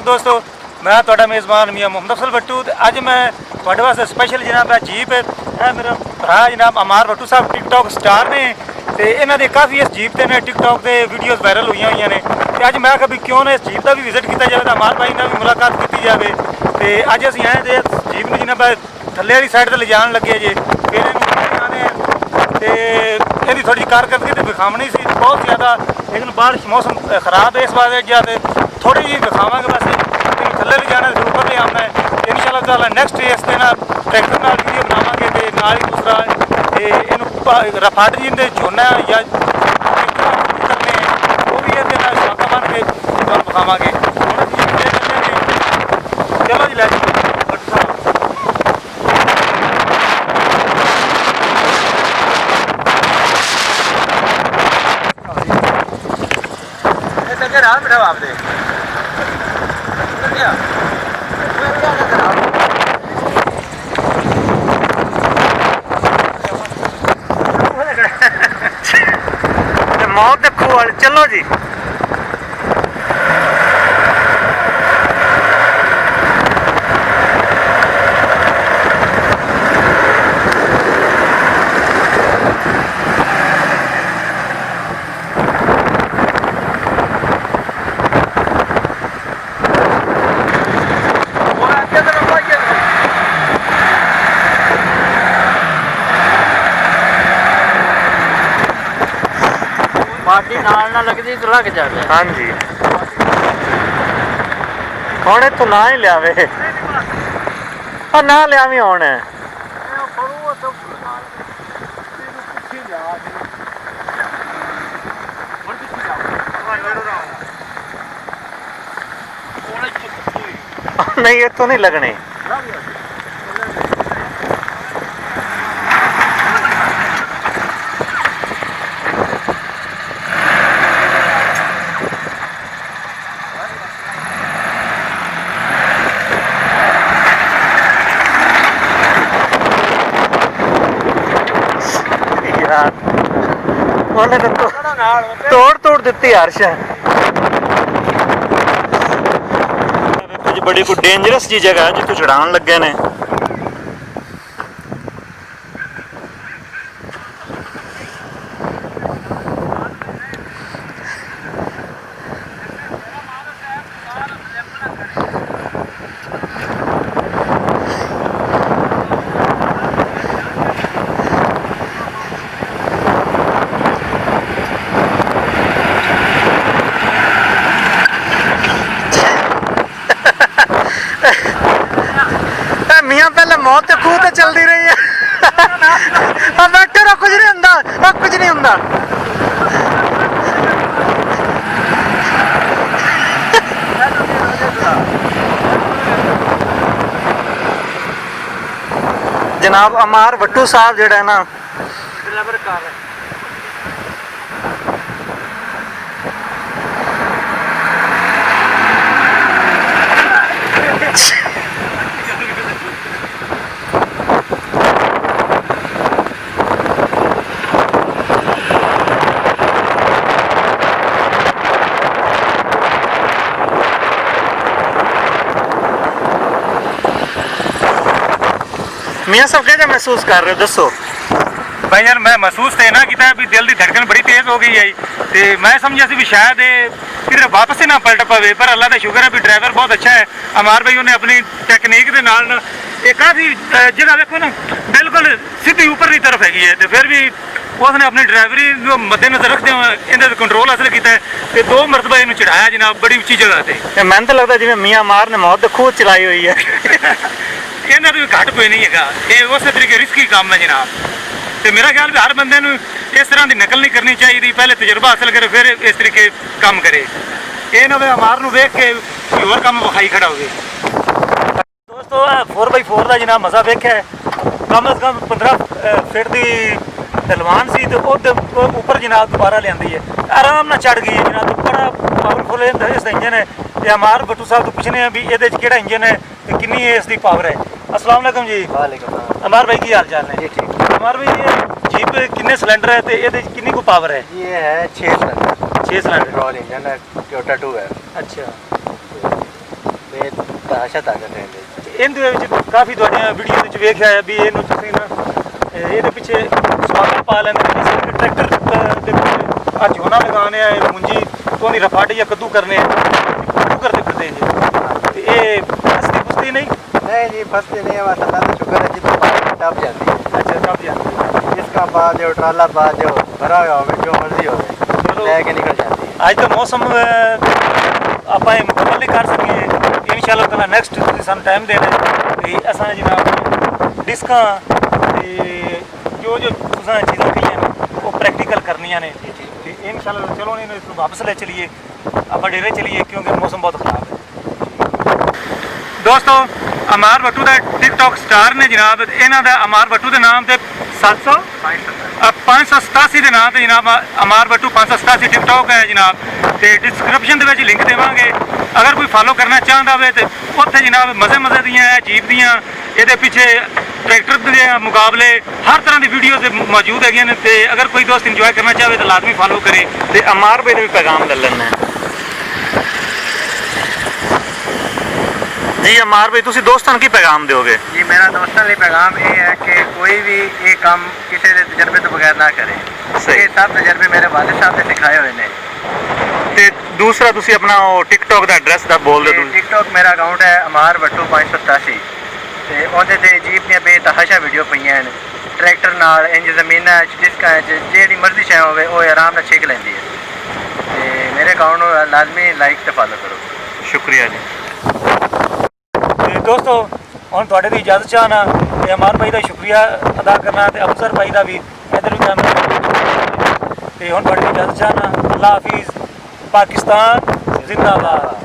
दोस्तों, मैं ਤੁਹਾਡਾ मेज़बान मियाँ मोहम्मद अफसल भट्टू। अज मैं ਤੁਹਾਡੇ वास्ते स्पैशल जनाब जीप है मेरा भरा जनाब अमार भट्टू साहब टिकटॉक स्टार ने ते इन्हों के काफ़ी इस जीप से टिकटॉक के वीडियोज़ वायरल हुई ने। अज मैं कभी क्यों ना इस जीप का भी विजिट किया जाए, अमार भाई ने भी मुलाकात की जाए। तो अज असीं आए जे जीप में जनाब थल्ले वाली साइड से ले जान लगे जे, फिर इन्होंने थोड़ी कारकर्दगी तो विखावनी सी बहुत ज़्यादा, लेकिन बारिश मौसम खराब है इस बार जाते थोड़ी जी विखावे बस थल्ले ले जाना ऊपर ले आना है। इंशाअल्लाह ताला नेक्स्ट इस दिन ट्रैक्टर नाल वीडियो बनावांगे ते नाल ही दूसरा इनू रफाट जी दे झोना या करने वो भी इहदे नाल शाखा बन के तुहानूं विखावांगे। चलो जी लै भट्टू साहब रात बैठा आप दे मौत देखो वाले चलो जी। पार्टी नाल ना लगती तो लग जाए। हाँ जी हुणे तो ना ही लियावे ना लियावी हुण नहीं ये तो नहीं लगने। तोड़ तोड़ दी हर्ष बड़ी कोई डेंजरस जी जगह है जितों चढ़ान लगे ने। मियाँ पहले मौत के खूह ते चलती रही है बैठे रहो कुछ नहीं होंदा कुछ नहीं होंदा। जनाब अमार भट्टू साहब जेड़ा है ना मियाँ सब क्या महसूस कर रहे हो दसो भाई यार। मैं महसूस तो ना किया भी दिल की धड़कन बड़ी तेज हो गई है तो मैं समझा सी भी शायद किधर वापस ही ना पलट पावे, पर अल्लाह का शुक्र है भी ड्राइवर बहुत अच्छा है अमार भाई। उन्हें अपनी टेक्नीक के नाल काफ़ी जगह देखो ना बिल्कुल सीधी ऊपर की तरफ हैगी है, तो फिर भी उसने अपनी ड्राइवरी जो मद्देनजर रखते हुए इन्हें कंट्रोल हासिल किया है तो 2 मरतबा इन्हें चढ़ाया जनाब बड़ी उच्ची जगह से। मैंने तो लगता जिवें मियाँ अमार ने मौत खूह चलाई हुई है इन्हें तो घट कोई नहीं है, ये उस तरीके रिस्की काम है जनाब। तो मेरा ख्याल भी हर बंदे इस तरह की नकल नहीं करनी चाहिए, पहले तजुर्बा हासिल करे फिर इस तरीके काम करे। ये ना अमार नूं वेख के होर काम विखाई खड़ा हो गए। दोस्तों 4x4 का जनाब मज़ा वेख्या है, कम अज़ कम 15 फीट की ढलवान सी तो ऊपर जनाब दोबारा लियांदी है, आराम नाल चढ़ गई है जनाब। बड़ा पावरफुल इसका इंजन है। तो अमार भट्टू साहब तो पूछने हैं भी ये केड़ा इंजन है तो कितनी इसकी पावर है। अस्सलाम वालेकुम जी। वालेकुम। अमार भाई की हाल चाल है जी? ठीक। अमार भाई ये जीप कितने सिलेंडर है तो ये कितनी को पावर है? ये है 6 सिलेंडर। 6 सिलेंडर पेट्रोल इंजन है, टोयोटा 2 है। अच्छा ਇਹ ਤਾਸ਼ਾ ਤਾਕਤ ਕਹਿੰਦੇ ਇਹਦੇ ਵਿੱਚ ਕਾਫੀ ਤੁਹਾਡੀਆਂ ਵੀਡੀਓ ਵਿੱਚ ਵੇਖਿਆ ਹੈ ਵੀ ਇਹਨੂੰ ਤੁਸੀਂ ਨਾ ਇਹਦੇ ਪਿੱਛੇ ਸਵਾਲਾਂ ਪਾ ਲੈਂਦੇ ਨੇ ਜਿਵੇਂ ਕਿ ਟਰੈਕਟਰ ਦੇ ਵਿੱਚ ਆ ਝੋਨਾ ਲਗਾਉਣੇ ਆ ਮੁੰਜੀ ਤੋਂ ਦੀ ਰਫਾੜ ਜਾਂ ਕੱਦੂ ਕਰਨੇ ਕੱਦੂ ਕਰਦੇ ਫਿਰਦੇ ਜੀ ਤੇ ਇਹ ਫਸਦੀ ਫੁਸਦੀ ਨਹੀਂ नहीं जी फंसते नहीं है बस अल्लाह का शुक्र है जितनी पानी टप जाती है ਅੱਛਾ ਕੱਪ ਜਾਂਦੀ इसका बाद जो ट्राला बाद जो भरा हुआ हो जो मर्जी हो चलो। लेके निकल जाती है ਅੱਜ ਤਾਂ ਮੌਸਮ ਆਪਾਂ ਇਹ ਮੁਕੰਮਲ ਨਹੀਂ ਕਰ ਸਕੇ ਇਨਸ਼ਾਅੱਲਾ ਤਾਲਾ ਨੈਕਸਟ ਤੁਸੀਂ ਸਾਨੂੰ ਟਾਈਮ ਦੇਣਾ ਤੇ ਅਸਾਂ ਜਨਾਬ ਡਿਸਕਾਂ ਤੇ ਜੋ ਤੁਸੀਂ ਚੀਜ਼ਾਂ ਕਹੀਆਂ ਨੇ ਉਹ ਪ੍ਰੈਕਟੀਕਲ ਕਰਨੀਆਂ ਨੇ ਤੇ ਇਨਸ਼ਾਅੱਲਾ ਚਲੋ ਇਹਨੂੰ ਇਸ ਨੂੰ ਵਾਪਸ ਲੈ ਚਲੀਏ ਆਪਾਂ ਡੇਰੇ ਚਲੀਏ ਕਿਉਂਕਿ ਮੌਸਮ ਬਹੁਤ ਖਰਾਬ ਹੈ ਦੋਸਤੋ ਅਮਾਰ ਬੱਟੂ ਦਾ ਟਿਕਟੌਕ ਸਟਾਰ ਨੇ ਜਨਾਬ ਇਹਨਾਂ ਦਾ ਅਮਾਰ ਬੱਟੂ ਦੇ ਨਾਮ ਤੇ 587 ਦੇ ਨਾਮ ਤੇ ਜਨਾਬ ਅਮਾਰ ਬੱਟੂ 587 ਟਿਕਟੌਕ ਹੈ ਜਨਾਬ ਤੇ ਡਿਸਕ੍ਰਿਪਸ਼ਨ ਦੇ ਵਿੱਚ ਲਿੰਕ ਦੇਵਾਂਗੇ ਅਗਰ ਕੋਈ ਫਾਲੋ ਕਰਨਾ ਚਾਹੁੰਦਾ ਹੋਵੇ ਤੇ ਉੱਥੇ ਜਨਾਬ ਮਜ਼ੇ ਦੀਆਂ ਜੀਪ ਦੀਆਂ ਇਹਦੇ ਪਿੱਛੇ ਟਰੈਕਟਰ ਦੇ ਮੁਕਾਬਲੇ ਹਰ ਤਰ੍ਹਾਂ ਦੀ ਵੀਡੀਓਜ਼ ਮੌਜੂਦ ਹੈਗੀਆਂ ਨੇ ਤੇ ਅਗਰ ਕੋਈ ਦੋਸਤ ਇੰਜੋਏ ਕਰਨਾ ਚਾਹਵੇ ਤਾਂ ਲਾਜ਼ਮੀ ਫਾਲੋ ਕਰੇ ਤੇ ਅਮਾਰ ਭਾਈ ਦਾ ਵੀ ਪੈਗਾਮ ਲੈ ਲੈਣਾ जी अमार भाई तुसी दोस्तों की पैगाम दोगे जी मेरा दोस्तों लिए पैगाम ये है कि कोई भी ये काम किसी के तजर्बे तो बगैर ना करे सही। ये सब तजर्बे मेरे वालिद साहब ने सिखाए हुए ने ते दूसरा तुसी अपना टिकटॉक का एड्रेस दा बोल दो टिकटॉक मेरा अकाउंट है अमार भट्टू 587 ते ओहदे ते जीप दी बेतहाशा वीडियो पईयां ने ट्रैक्टर नाल इंज ज़मीनां डिस्कां जेहड़ी मर्जी शै होवे ओह आराम नाल छिक लैंदी है ते मेरे अकाउंट नूं लाजमी लाइक ते फॉलो करो शुक्रिया जी ਤੇ ਦੋਸਤੋ ਹੁਣ ਤੁਹਾਡੇ ਦੀ ਇਜਾਜ਼ਤ ਚਾਹਨਾ ਤੇ ਅਮਾਰ ਭਾਈ ਦਾ ਸ਼ੁਕਰੀਆ ਅਦਾ ਕਰਨਾ ਤੇ ਅਫਸਰ ਭਾਈ ਦਾ ਵੀ ਇਧਰ ਵੀ ਕੈਮਰਾ ਤੇ ਹੁਣ ਤੁਹਾਡੀ ਇਜਾਜ਼ਤ ਚਾਹਨਾ ਅੱਲਾ ਹਾਫਿਜ਼ ਪਾਕਿਸਤਾਨ ਜ਼ਿੰਦਾਬਾਦ